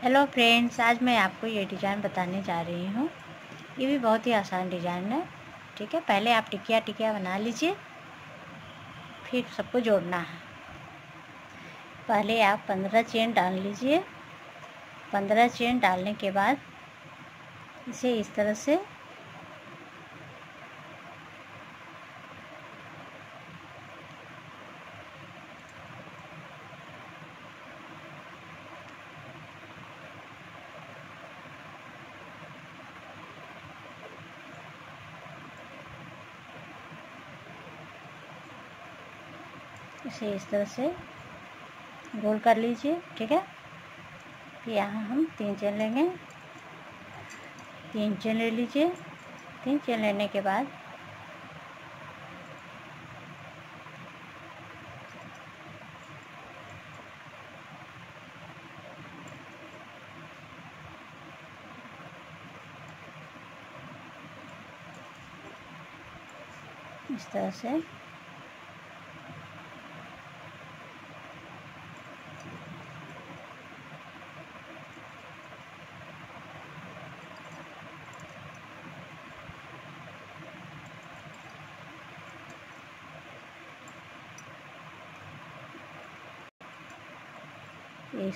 Hello friends, आज मैं आपको ये डिज़ाइन बताने जा रही हूँ। ये भी बहुत ही आसान डिज़ाइन है। ठीक है, पहले आप टिकिया बना लीजिए, फिर सबको जोड़ना है। पहले आप 15 चेन डाल लीजिए। 15 चेन डालने के बाद इसे इस तरह से गोल कर लीजिए। ठीक है, फिर यहाँ हम 3 चेन लेंगे। 3 चेन ले लीजिए। 3 चेन लेने के बाद इस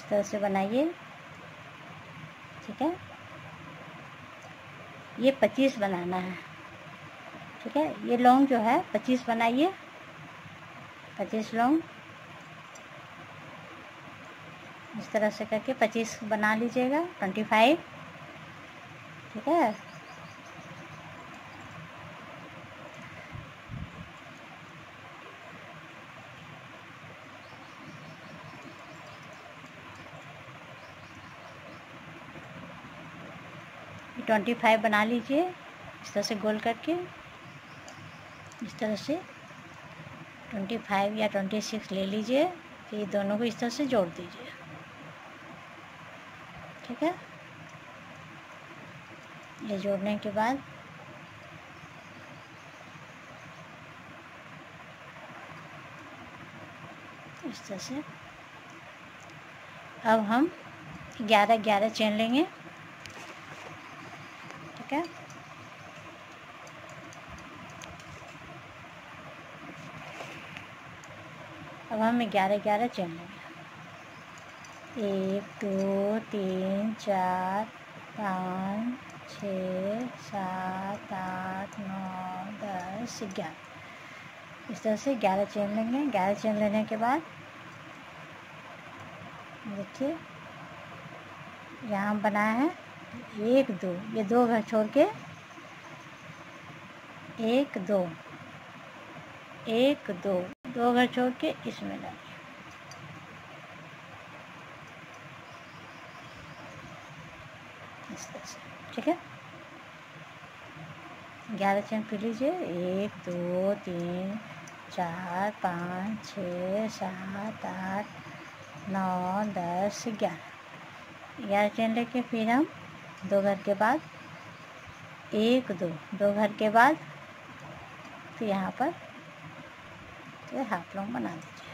तरह से बनाइए। ठीक है, ये 25 बनाना है। ठीक है, ये लॉन्ग जो है 25 बनाइए। 25 लॉन्ग इस तरह से करके 25 बना लीजिएगा। 25। ठीक है, ये 25 बना लीजिए इस तरह से गोल करके। इस तरह से 25 या 26 ले लीजिए, फिर दोनों को इस तरह से जोड़ दीजिए। ठीक है, ये जोड़ने के बाद इस तरह से अब हम 11 चेन लेंगे। ठीक है, अब हम 11 चेन लेंगे। 1 2 3 4 5 6 7 8 9 10 11 इस तरह से 11 चेन लेंगे। 11 चेन लेने के बाद देखिए यहाँ बनाया है 1 2, ये 2 घर छोड़ के 1 2 1 2 2 घर छोड़ के इसमें डालिए। इस तरह से। ठीक है, 11 चेन पी लीजिए। 1 2 3 4 5 6 7 8 9 10 11 चेन लेके फिर हम 2 घर के बाद 1 2 2 घर के बाद फिर यहाँ पर तो हाफ लॉन्ग बना दीजिए।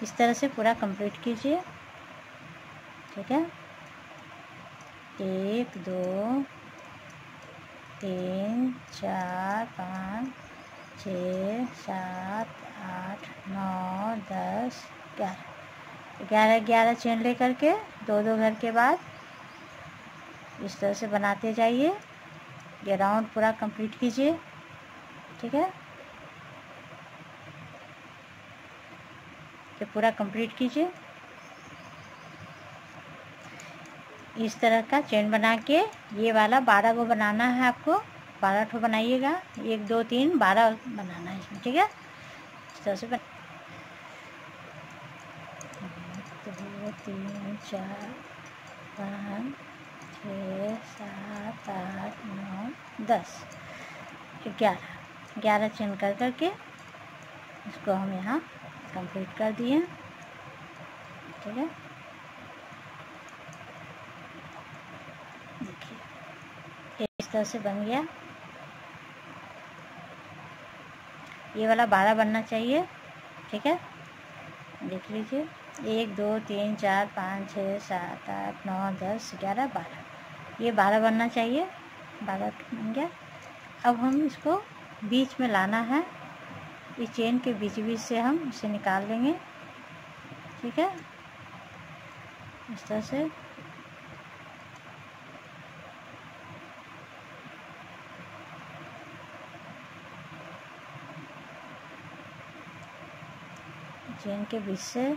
इस तरह से पूरा कंप्लीट कीजिए। ठीक है, 1 2 3 4 5 6 7 8 9 10 11 चेन ले करके 2 घर के बाद इस तरह से बनाते जाइए। ये राउंड पूरा कंप्लीट कीजिए। ठीक है, ये पूरा कंप्लीट कीजिए। इस तरह का चेन बना के ये वाला 12 को बनाना है आपको। 12 ठो बनाइएगा। 1 2 3 12 बनाना है इसमें। ठीक है, इस तरह से 1 2 3 4 5 6 7 8 9 10 11 चेन कर करके इसको हम यहाँ कंप्लीट कर दिए। ठीक है, देखिए इस तरह से बन गया। ये वाला 12 बनना चाहिए। ठीक है, देख लीजिए 1 2 3 4 5 6 7 8 9 10 11 12, ये 12 बनना चाहिए। 12 बन गया। अब हम इसको बीच में लाना है, इस चेन के बीच बीच से हम इसे निकाल लेंगे। ठीक है, इस तरह से। चेन के बीच से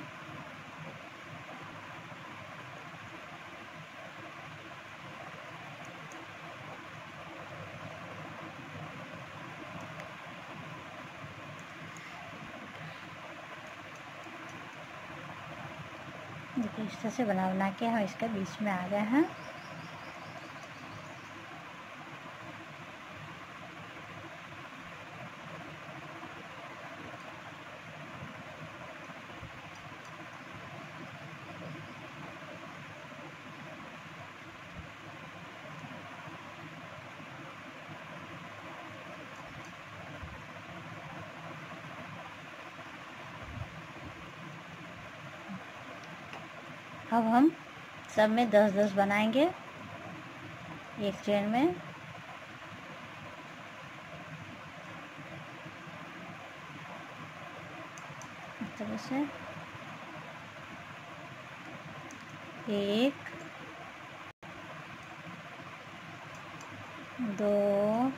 देखिए, इस तरह से बना के हम इसके बीच में आ गए हैं। अब हम सब में 10-10 बनाएंगे एक चेन में। इस तरह से 1 2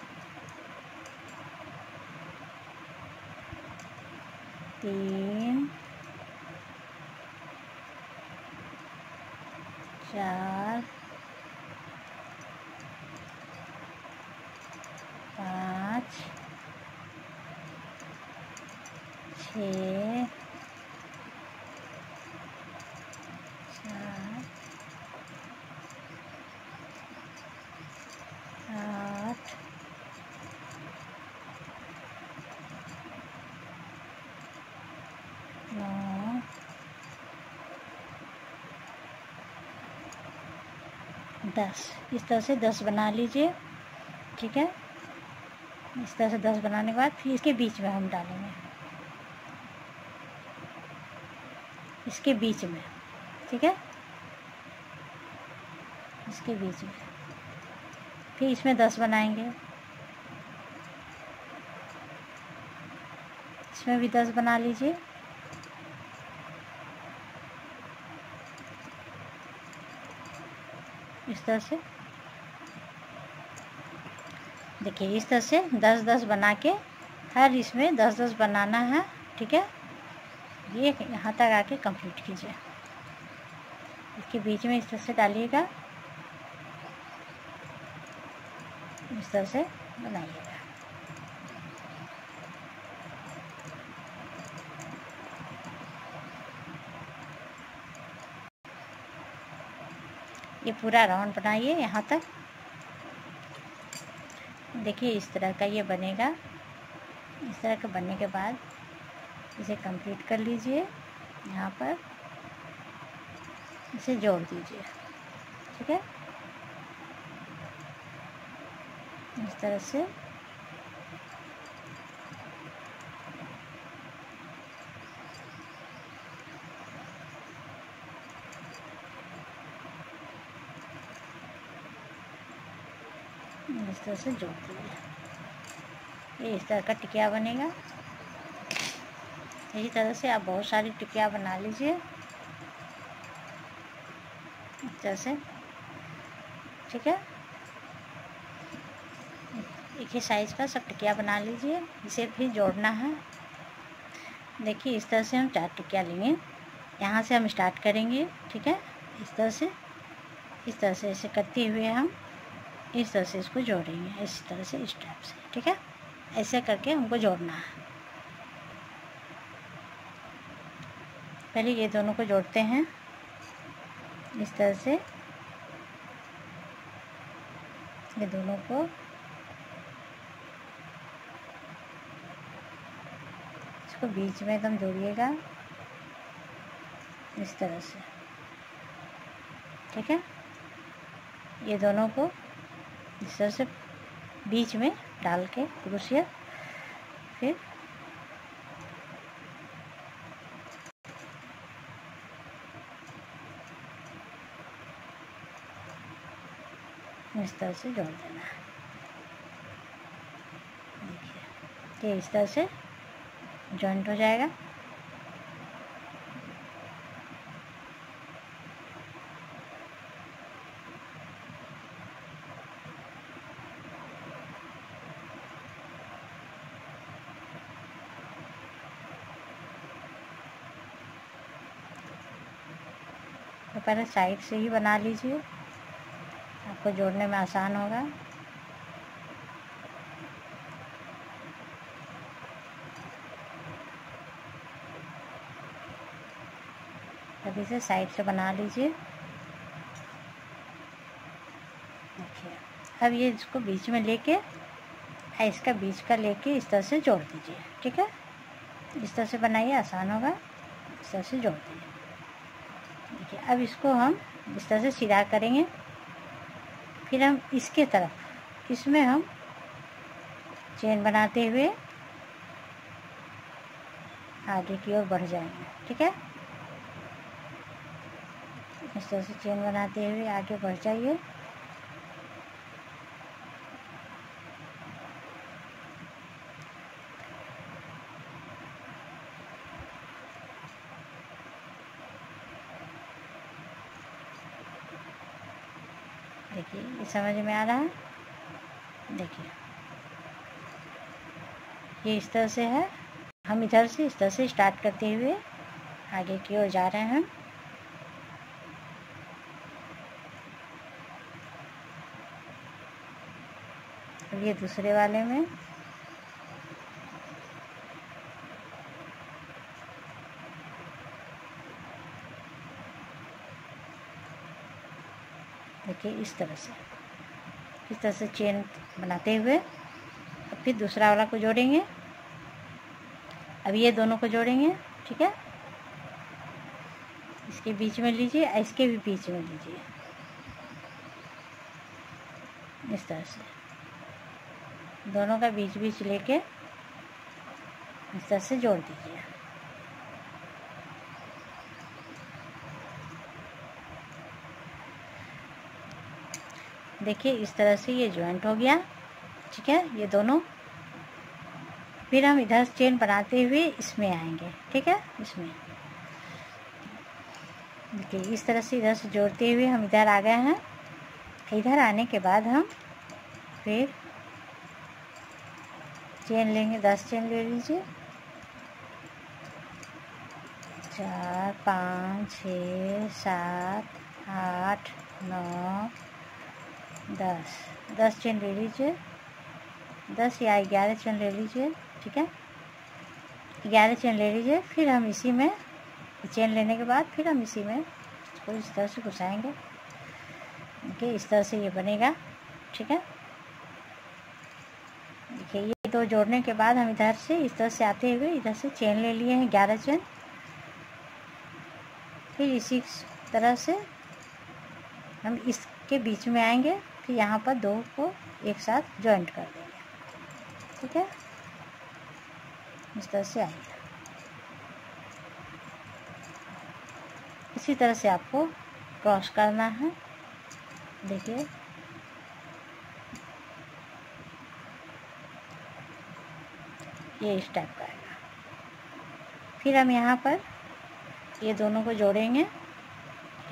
3 4 5 6 7 8 9 10। इस तरह से 10 बना लीजिए। ठीक है, इस तरह से 10 बनाने के बाद फिर इसके बीच में हम डालेंगे, इसके बीच में। ठीक है, इसके बीच में फिर इसमें 10 बनाएंगे, इसमें भी 10 बना लीजिए। इस तरह से देखिए, इस तरह से 10-10 बना के हर इसमें 10-10 बनाना है। ठीक है, ये यहाँ तक आके कंप्लीट कीजिए। इसके बीच में इस तरह से डालिएगा, इस तरह से बनाइएगा। ये पूरा राउंड बनाइए यहाँ तक। देखिए, इस तरह का ये बनेगा। इस तरह का बनने के बाद इसे कंप्लीट कर लीजिए। यहाँ पर इसे जोड़ दीजिए। ठीक है, इस तरह से जोड़ दीजिए। ये इस तरह का टिकिया बनेगा। इसी तरह से आप बहुत सारी टिकिया बना लीजिए इस तरह से। ठीक है, एक ही साइज़ का सब टिकिया बना लीजिए। इसे फिर जोड़ना है। देखिए, इस तरह से हम 4 टिकिया लेंगे। यहाँ से हम स्टार्ट करेंगे। ठीक है, इस तरह से ऐसे करते हुए हम इस तरह से इसको जोड़ेंगे, इस तरह से, इस टाइप से। ठीक है, ऐसे करके हमको जोड़ना है। पहले ये दोनों को जोड़ते हैं इस तरह से। ये दोनों को इसको बीच में एकदम जोड़िएगा इस तरह से। ठीक है, ये दोनों को इस तरह से बीच में डाल के क्रोशिया, फिर इस तरह से जोड़ देना है। देखिए ये इस तरह से जॉइंट हो जाएगा। तो पहले साइड से ही बना लीजिए, आपको जोड़ने में आसान होगा। अभी से साइड से बना लीजिए। देखिए अब ये इसको बीच में लेके इसका बीच का लेके इस तरह से जोड़ दीजिए। ठीक है, इस तरह से बनाइए, आसान होगा। इस तरह से जोड़ दीजिए। देखिए अब इसको हम इस तरह से सीधा करेंगे, फिर हम इसके तरफ इसमें हम चेन बनाते हुए आगे की ओर बढ़ जाएंगे। ठीक है, इस तरह से चेन बनाते हुए आगे बढ़ जाइए। देखिए ये समझ में आ रहा है। देखिए ये इस तरह से है। हम इधर से इस तरह से स्टार्ट करते हुए आगे की ओर जा रहे हैं। अब ये दूसरे वाले में देखिए इस तरह से चेन बनाते हुए अब फिर दूसरा वाला को जोड़ेंगे। अब ये दोनों को जोड़ेंगे। ठीक है, इसके बीच में लीजिए, इसके भी बीच में लीजिए। इस तरह से दोनों का बीच बीच लेके इस तरह से जोड़ दीजिए। देखिए इस तरह से ये जॉइंट हो गया। ठीक है, ये दोनों। फिर हम इधर चेन बनाते हुए इसमें आएंगे। ठीक है, इसमें देखिए इस तरह से इधर से जोड़ते हुए हम इधर आ गए हैं। इधर आने के बाद हम फिर चेन लेंगे। 10 चेन ले लीजिए। 4 5 6 7 8 9 10 चेन ले लीजिए। 10 या 11 चेन ले लीजिए। ठीक है, 11 चेन ले लीजिए। फिर हम इसी में चेन लेने के बाद फिर हम इसी में इसको इस तरह से घुसाएंगे। देखिए इस तरह से ये बनेगा। ठीक है, देखिए ये दो जोड़ने के बाद हम इधर से इस तरह से आते हुए इधर से चेन ले लिए हैं 11 चेन। फिर इसी तरह से हम इसके बीच में आएंगे, फिर यहाँ पर दो को एक साथ जॉइंट कर देंगे। ठीक है, इस तरह से आएगा। इसी तरह से आपको क्रॉस करना है। देखिए ये इस टाइप का आएगा। फिर हम यहाँ पर ये दोनों को जोड़ेंगे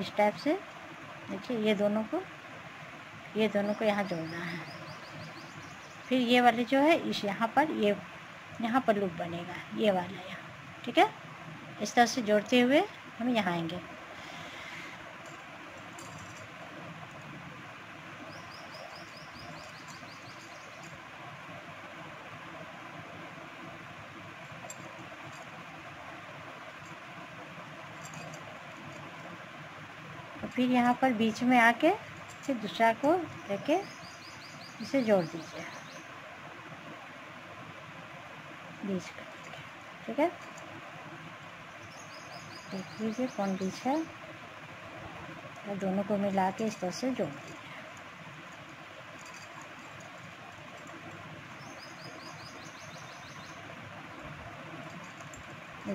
इस टाइप से। देखिए ये दोनों को यहाँ जोड़ना है। फिर ये वाले जो है इस यहाँ पर लूप बनेगा, ये वाला यहाँ। ठीक है, इस तरह से जोड़ते हुए हम यहाँ आएंगे। तो फिर यहाँ पर बीच में आके फिर दूसरा को लेके इसे जोड़ दीजिए बीच का। ठीक है, देख लीजिए कौन बीच है, और दोनों को मिला के इस तरह से जोड़ दीजिए।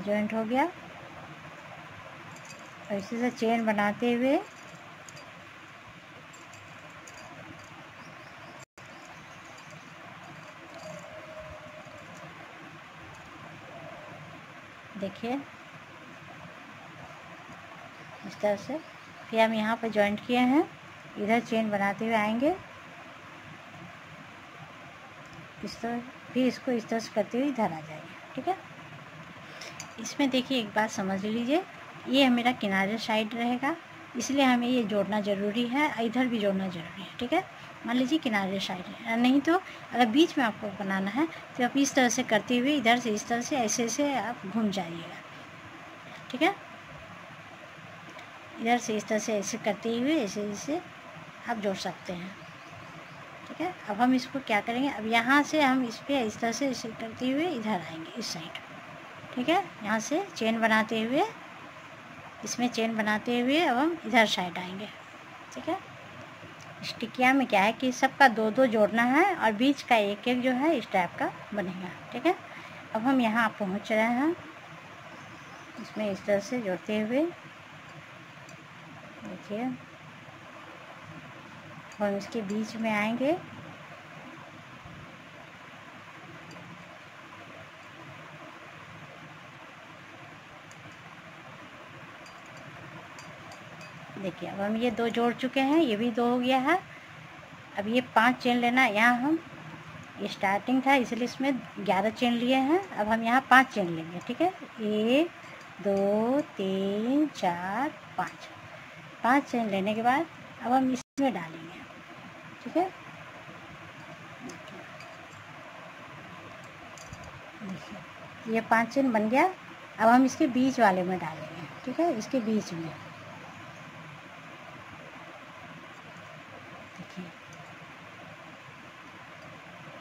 जॉइंट हो गया। और इसी से चेन बनाते हुए देखिए इस तरह से। फिर हम यहाँ पर जॉइंट किए हैं, इधर चेन बनाते हुए आएंगे इस तरह, फिर इसको इस तरह से करते हुए इधर आ जाएंगे। ठीक है, इसमें देखिए एक बात समझ लीजिए, ये मेरा किनारे साइड रहेगा, इसलिए हमें ये जोड़ना ज़रूरी है, इधर भी जोड़ना ज़रूरी है। ठीक है, मान लीजिए किनारे साइड है, नहीं तो अगर बीच में आपको बनाना है तो आप इस तरह से करते हुए इधर से इस तरह से ऐसे ऐसे आप घूम जाइएगा। ठीक है, इधर से इस तरह से ऐसे करते हुए ऐसे ऐसे आप जोड़ सकते हैं। ठीक है, अब हम इसको क्या करेंगे, अब यहाँ से हम इस पर इस तरह से ऐसे करते हुए इधर आएंगे इस साइड। ठीक है, यहाँ से चेन बनाते हुए, इसमें चेन बनाते हुए अब हम इधर साइड आएंगे। ठीक है, इस टिकिया में क्या है कि सबका दो दो जोड़ना है और बीच का एक एक जो है इस टाइप का बनेगा। ठीक है, अब हम यहाँ पहुँच रहे हैं, इसमें इस तरह से जोड़ते हुए देखिए, हम इसके बीच में आएंगे, देखिए अब हम ये दो जोड़ चुके हैं, ये भी दो हो गया है। अब ये 5 चेन लेना है, यहाँ हम ये स्टार्टिंग था इसलिए इसमें 11 चेन लिए हैं, अब हम यहाँ 5 चेन लेंगे। ठीक है, 1 2 3 4 5 चेन लेने के बाद अब हम इसमें डालेंगे। ठीक है, देखिए ये 5 चेन बन गया, अब हम इसके बीच वाले में डालेंगे। ठीक है, इसके बीच में देखिए,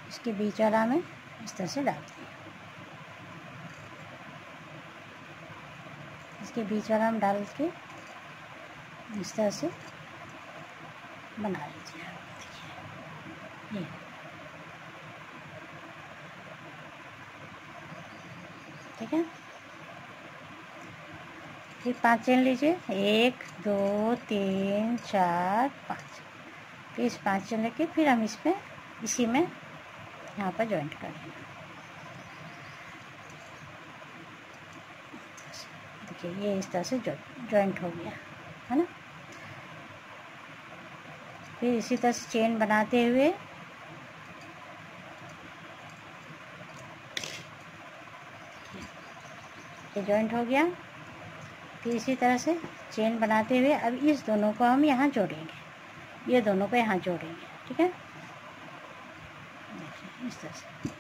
इसके बीच वाला में इस तरह से डालते हैं, इसके बीच वाला हम डाल के इस तरह से बना लीजिए। देखिए ये, ठीक है, फिर 5 चेन लीजिए, 1 2 3 4 5, फिर इस 5 चेन लेके फिर हम इसमें इसी में यहाँ पर जॉइंट कर देंगे। देखिए ये इस तरह से जॉइंट हो गया है ना। फिर इसी तरह से चेन बनाते हुए ये जॉइंट हो गया, फिर इसी तरह से चेन बनाते हुए अब इस दोनों को हम यहाँ जोड़ेंगे, ये दोनों को यहाँ जोड़ेंगे। ठीक है, देखिए इस तरह से,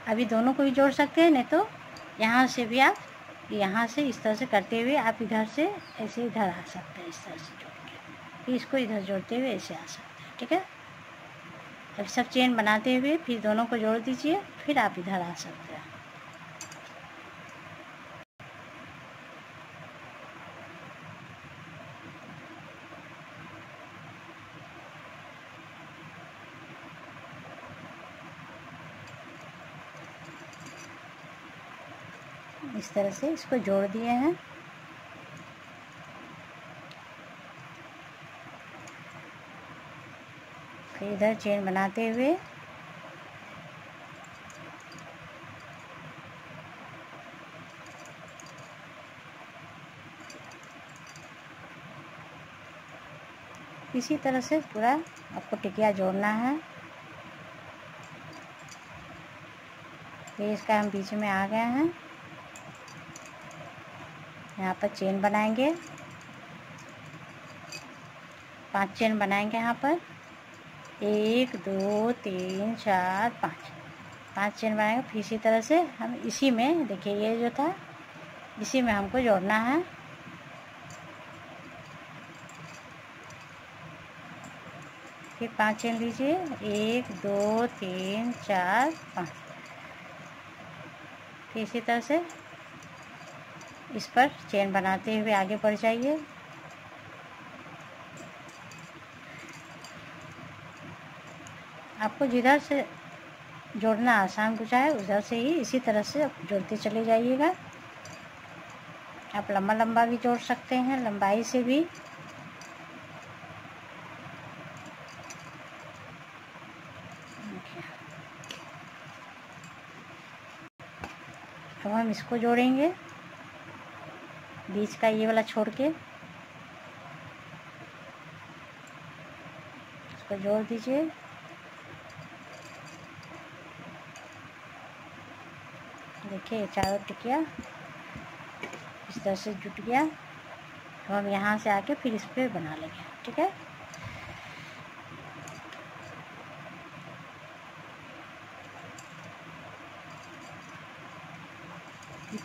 अभी दोनों को भी जोड़ सकते हैं, नहीं तो यहाँ से भी आप यहाँ से इस तरह से करते हुए आप इधर से ऐसे इधर आ सकते हैं, इस तरह से जोड़ के फिर इसको इधर जोड़ते हुए ऐसे आ सकते हैं। ठीक है, अब सब चेन बनाते हुए फिर दोनों को जोड़ दीजिए, फिर आप इधर आ सकते हैं। इस तरह से इसको जोड़ दिए हैं। फिर इधर चेन बनाते हुए इसी तरह से पूरा आपको टिकिया जोड़ना है। फिर इसका हम बीच में आ गए हैं, यहाँ पर चेन बनाएंगे, 5 चेन बनाएंगे यहाँ पर, 1 2 3 4 5 चेन बनाएंगे। फिर इसी तरह से हम इसी में देखिए ये जो था इसी में हमको जोड़ना है। फिर 5 चेन लीजिए, 1 2 3 4 5, फिर इसी तरह से इस पर चेन बनाते हुए आगे बढ़ जाइए। आपको जिधर से जोड़ना आसान बुझा है उधर से ही इसी तरह से जोड़ते चले जाइएगा। आप लंबा लंबा भी जोड़ सकते हैं, लंबाई से भी। तो हम इसको जोड़ेंगे, बीच का ये वाला छोड़ के इसको जोड़ दीजिए। देखिए चारों टिकिया इस तरह से जुट गया। तो हम यहाँ से आके फिर इस पर बना लेंगे, ठीक है।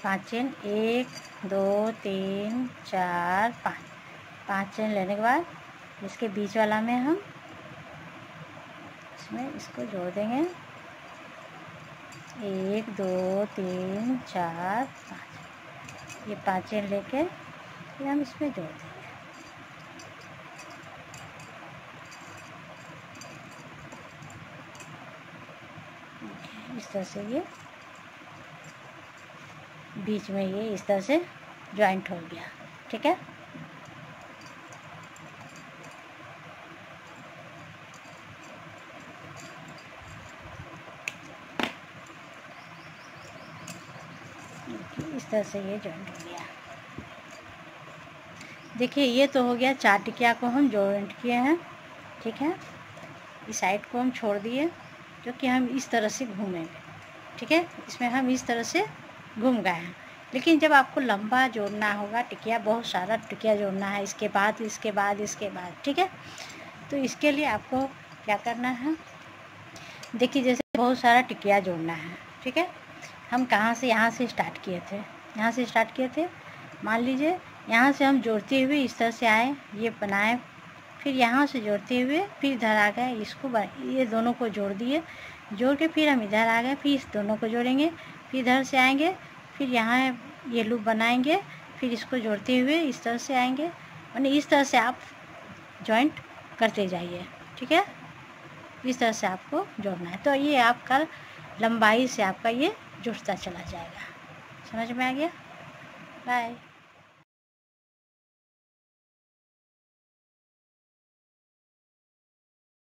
पाँच चेन, 1 2 3 4 5 चेन लेने के बाद इसके बीच वाला में हम इसमें इसको जोड़ देंगे। 1 2 3 4 5, ये 5 चेन लेके फिर हम इसमें जोड़ देंगे। इस तरह से ये बीच में ये इस तरह से जॉइंट हो गया, ठीक है। इस तरह से ये जॉइंट हो गया। देखिए ये तो हो गया, 4 टिकिया को हम जॉइंट किए हैं, ठीक है। इस साइड को हम छोड़ दिए, जो कि हम इस तरह से घूमेंगे, ठीक है। इसमें हम इस तरह से घूम गए हैं। लेकिन जब आपको लंबा जोड़ना होगा टिकिया, बहुत सारा टिकिया जोड़ना है, इसके बाद इसके बाद इसके बाद, ठीक है। तो इसके लिए आपको क्या करना है, देखिए जैसे बहुत सारा टिकिया जोड़ना है, ठीक है। हम कहाँ से, यहाँ से स्टार्ट किए थे, यहाँ से स्टार्ट किए थे। मान लीजिए यहाँ से हम जोड़ते हुए इस तरह से आए, ये बनाए, फिर यहाँ से जोड़ते हुए फिर इधर आ गए, इसको ये दोनों को जोड़ दिए, जोड़ के फिर हम इधर आ गए, फिर इस दोनों को जोड़ेंगे, फिर इधर से आएंगे, फिर यहाँ ये लूप बनाएंगे, फिर इसको जोड़ते हुए इस तरह से आएंगे। यानी इस तरह से आप जॉइंट करते जाइए, ठीक है। इस तरह से आपको जोड़ना है, तो ये आपका लंबाई से आपका ये जुड़ता चला जाएगा। समझ में आ गया? बाय।